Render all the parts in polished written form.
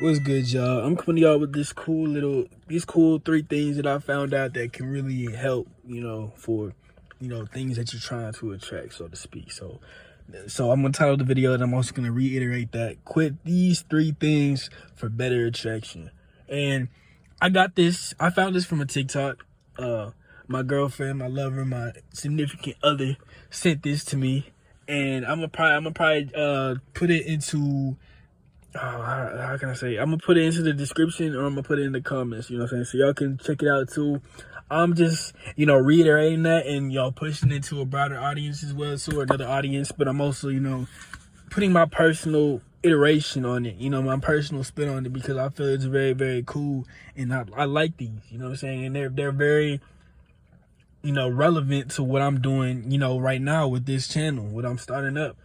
What's good, y'all? I'm coming to y'all with these cool 3 things that I found out that can really help, for, things that you're trying to attract, so to speak. So I'm gonna title the video, and I'm also gonna reiterate that: quit these 3 things for better attraction. And I found this from a TikTok. My girlfriend, my lover, my significant other sent this to me, and I'm gonna probably put it into how can I say? I'm gonna put it into the description, or I'm gonna put it in the comments. You know what I'm saying? So y'all can check it out too. I'm just, reiterating that, and y'all pushing it to a broader audience as well, so another audience. But I'm also, putting my personal iteration on it. My personal spin on it, because I feel it's very, very cool, and I like these. You know what I'm saying? And they're very, relevant to what I'm doing. Right now with this channel, what I'm starting up.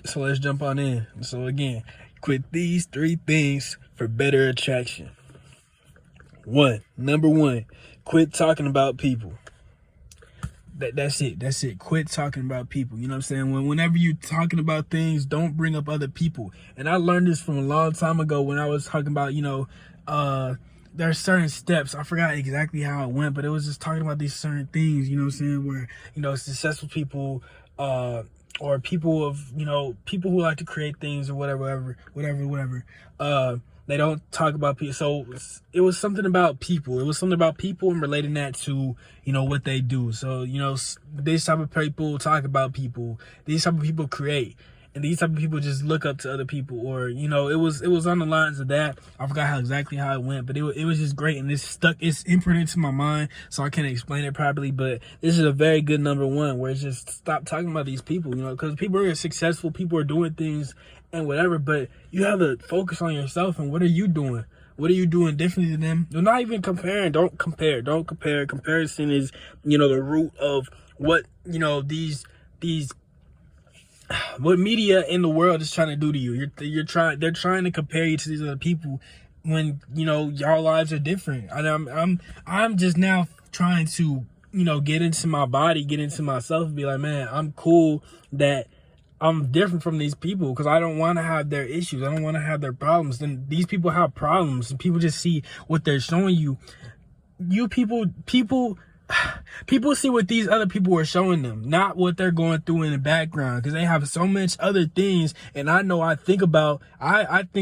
So let's jump on in. So again, quit these 3 things for better attraction. Number one, quit talking about people. That's it. Quit talking about people. You know what I'm saying? Whenever you're talking about things, don't bring up other people. And I learned this from a long time ago when I was talking about, there are certain steps. I forgot exactly how it went, but it was just talking about these certain things, you know what I'm saying, where, successful people, or people of, people who like to create things, or whatever. They don't talk about people. So it was something about people. It was something about people, and relating that to, what they do. So, this type of people talk about people. These type of people create. And these type of people just look up to other people, or, it was on the lines of that. I forgot exactly how it went, but it was just great. And it's imprinted to my mind, so I can't explain it properly. But this is a very good number one, where it's just stop talking about these people, because people are successful, people are doing things and whatever, but you have to focus on yourself and what are you doing? What are you doing differently than them? You're not even comparing. Don't compare. Comparison is, the root of what, these what media in the world is trying to do to you. They're trying to compare you to these other people, when, y'all lives are different. And I'm just now trying to, get into my body, get into myself, and be like, man, I'm cool that I'm different from these people, because I don't want to have their issues. I don't want to have their problems. And these people have problems, and people just see what they're showing you. People see what these other people are showing them, not what they're going through in the background, because they have so much other things. And I know I think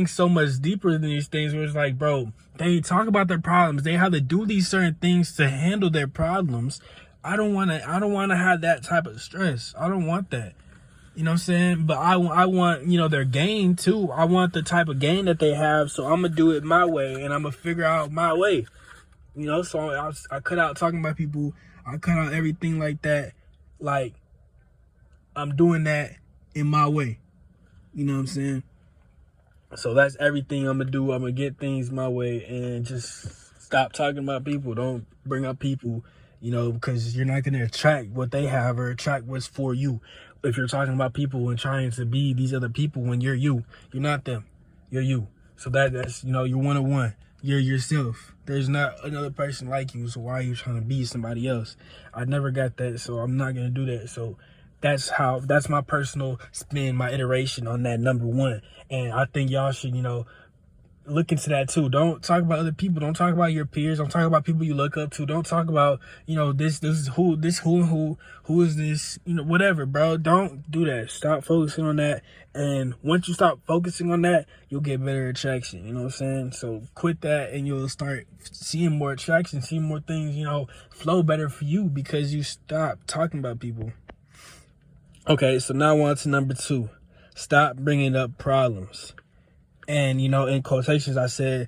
so much deeper than these things, where it's like, bro, they talk about their problems. They have to do these certain things to handle their problems. I don't want to have that type of stress. I don't want that. You know what I'm saying? But I want, their gain too. I want the type of gain that they have. So I'm going to do it my way, and I'm going to figure out my way. So I cut out talking about people. I cut out everything like that. Like, I'm doing that in my way. You know what I'm saying? So that's everything I'm going to do. I'm going to get things my way, and just stop talking about people. Don't bring up people, because you're not going to attract what they have, or attract what's for you. If you're talking about people and trying to be these other people, when you're not them, you're you. So that's, you're one-on-one. You're yourself. There's not another person like you, so why are you trying to be somebody else? I never got that, so I'm not going to do that. So that's my personal spin, my iteration on that number one. And I think y'all should, look into that too. Don't talk about other people. Don't talk about your peers. Don't talk about people you look up to. Don't talk about, this is who is this, whatever, bro. Don't do that. Stop focusing on that. And once you stop focusing on that, you'll get better attraction. You know what I'm saying? So quit that, and you'll start seeing more attraction, seeing more things, flow better for you, because you stop talking about people. Okay, so now on to number 2. Stop bringing up problems. And, in quotations, I said,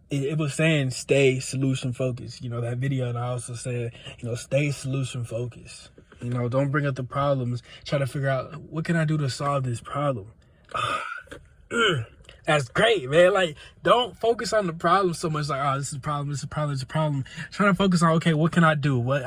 it was saying stay solution focused. That video, and I also said, stay solution focused. Don't bring up the problems. Try to figure out, what can I do to solve this problem? That's great, man. Like, don't focus on the problem so much. Like, oh, this is a problem. Trying to focus on, okay, what can I do? What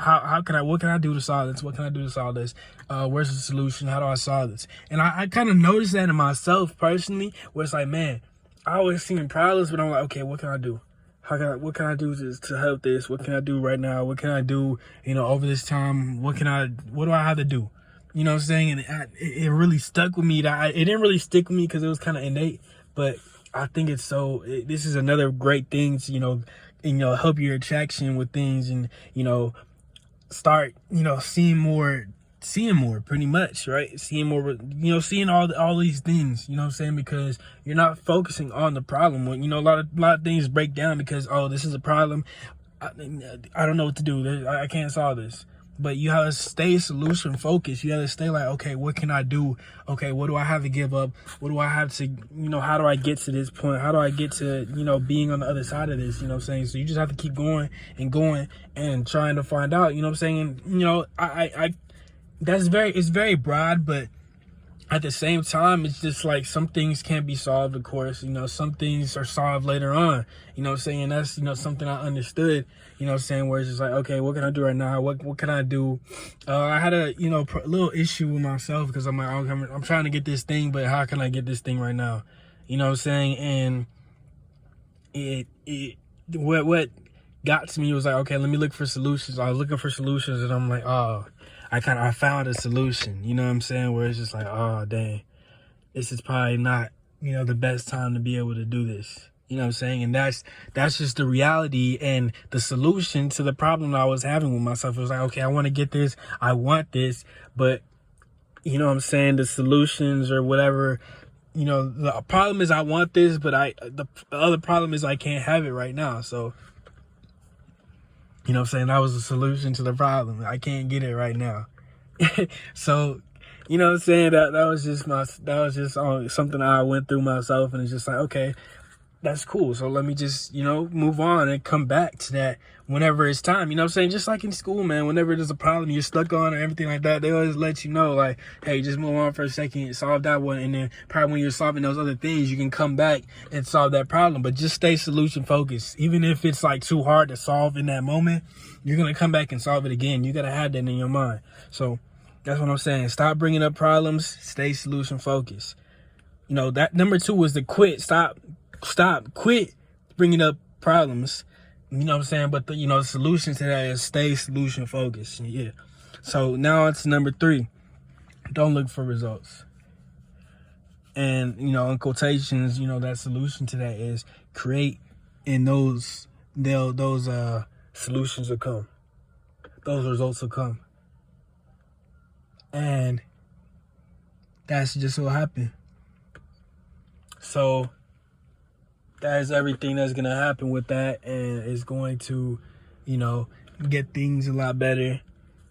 can I do to solve this? What can I do to solve this? Where's the solution? How do I solve this? And I kind of noticed that in myself personally, where it's like, man, I always seeing problems, but I'm like, okay, what can I do? What can I do to help this? What can I do right now? What can I do, over this time? What do I have to do? You know what I'm saying? And it really stuck with me. It didn't really stick with me because it was kind of innate, but I think it's this is another great thing to, help your attraction with things, and, start, seeing more pretty much, right? Seeing more, seeing all these things, you know what I'm saying? Because you're not focusing on the problem. When, a lot of things break down because, oh, this is a problem. I don't know what to do. I can't solve this. But you have to stay solution focused. You have to stay like, okay, what can I do? Okay, what do I have to give up? What do I have to, how do I get to this point? How do I get to, being on the other side of this? You know what I'm saying? So you just have to keep going and trying to find out, you know what I'm saying? I it's very broad, but at the same time, it's just like some things can't be solved, of course. Some things are solved later on. You know what I'm saying? That's, something I understood, you know what I'm saying? Where it's just like, okay, what can I do right now? What can I do? I had a, little issue with myself because I'm like, I'm trying to get this thing, but how can I get this thing right now? You know what I'm saying? And what got to me was like, okay, let me look for solutions. I was looking for solutions, and I'm like, oh, I found a solution, you know what I'm saying? Where it's just like, oh, dang, this is probably not, the best time to be able to do this. You know what I'm saying? And that's just the reality and the solution to the problem I was having with myself. It was like, okay, I want to get this. I want this. But, you know what I'm saying? The solutions or whatever, the problem is I want this, but the other problem is I can't have it right now. So, you know what I'm saying? That was the solution to the problem. I can't get it right now. So, you know what I'm saying? That was just something I went through myself, and it's just like, okay, that's cool. So let me just, move on and come back to that whenever it's time. You know what I'm saying? Just like in school, man, whenever there's a problem you're stuck on or everything like that, they always let you know, like, hey, just move on for a second, solve that one. And then probably when you're solving those other things, you can come back and solve that problem. But just stay solution focused. Even if it's like too hard to solve in that moment, you're going to come back and solve it again. You got to have that in your mind. So that's what I'm saying. Stop bringing up problems. Stay solution focused. That number 2 was to quit. Quit bringing up problems. You know what I'm saying? But the solution to that is stay solution focused. Yeah. So now it's number 3. Don't look for results. And, in quotations, that solution to that is create, and those solutions will come. Those results will come. And that's just what happened. So that is everything that's going to happen with that, and it's going to, get things a lot better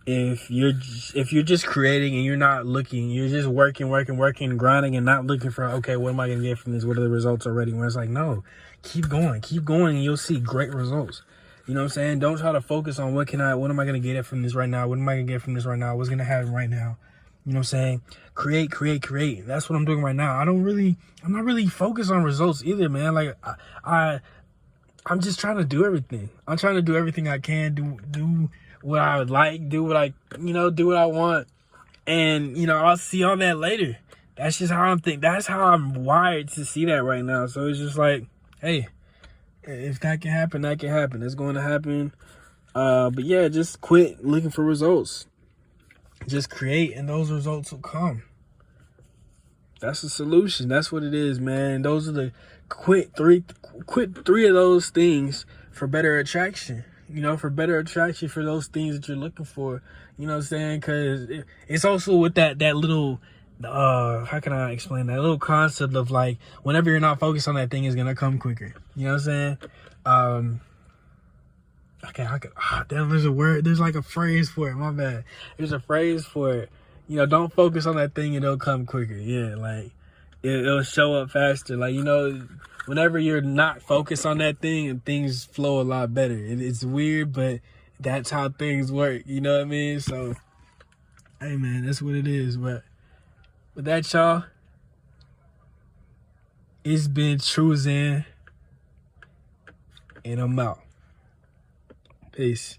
if you're just creating and you're not looking. You're just working, grinding, and not looking for, okay, what am I going to get from this? What are the results already? Where it's like, no, keep going, and you'll see great results. You know what I'm saying? Don't try to focus on what am I going to get from this right now? What am I going to get from this right now? What's going to happen right now? You know what I'm saying? Create. That's what I'm doing right now. I'm not really focused on results either, man. Like I'm just trying to do everything. I'm trying to do everything I can, do what I would like, do what I want. And, I'll see all that later. That's just how I'm thinking. That's how I'm wired to see that right now. So it's just like, hey, if that can happen, that can happen. It's going to happen. But yeah, just quit looking for results. Just create, and those results will come. That's the solution. That's what it is, man. Those are the quit three of those things for better attraction. For better attraction for those things that you're looking for. You know what I'm saying? Because it's also with that little, how can I explain that? Little concept of like, whenever you're not focused on that thing, it's going to come quicker. You know what I'm saying? Damn, there's a word, there's like a phrase for it, my bad. There's a phrase for it. Don't focus on that thing and it'll come quicker. Yeah, like, it'll show up faster. Like, whenever you're not focused on that thing, things flow a lot better. It's weird, but that's how things work. You know what I mean? So, hey, man, that's what it is. But with that, y'all, it's been True Zen, and I'm out. Peace.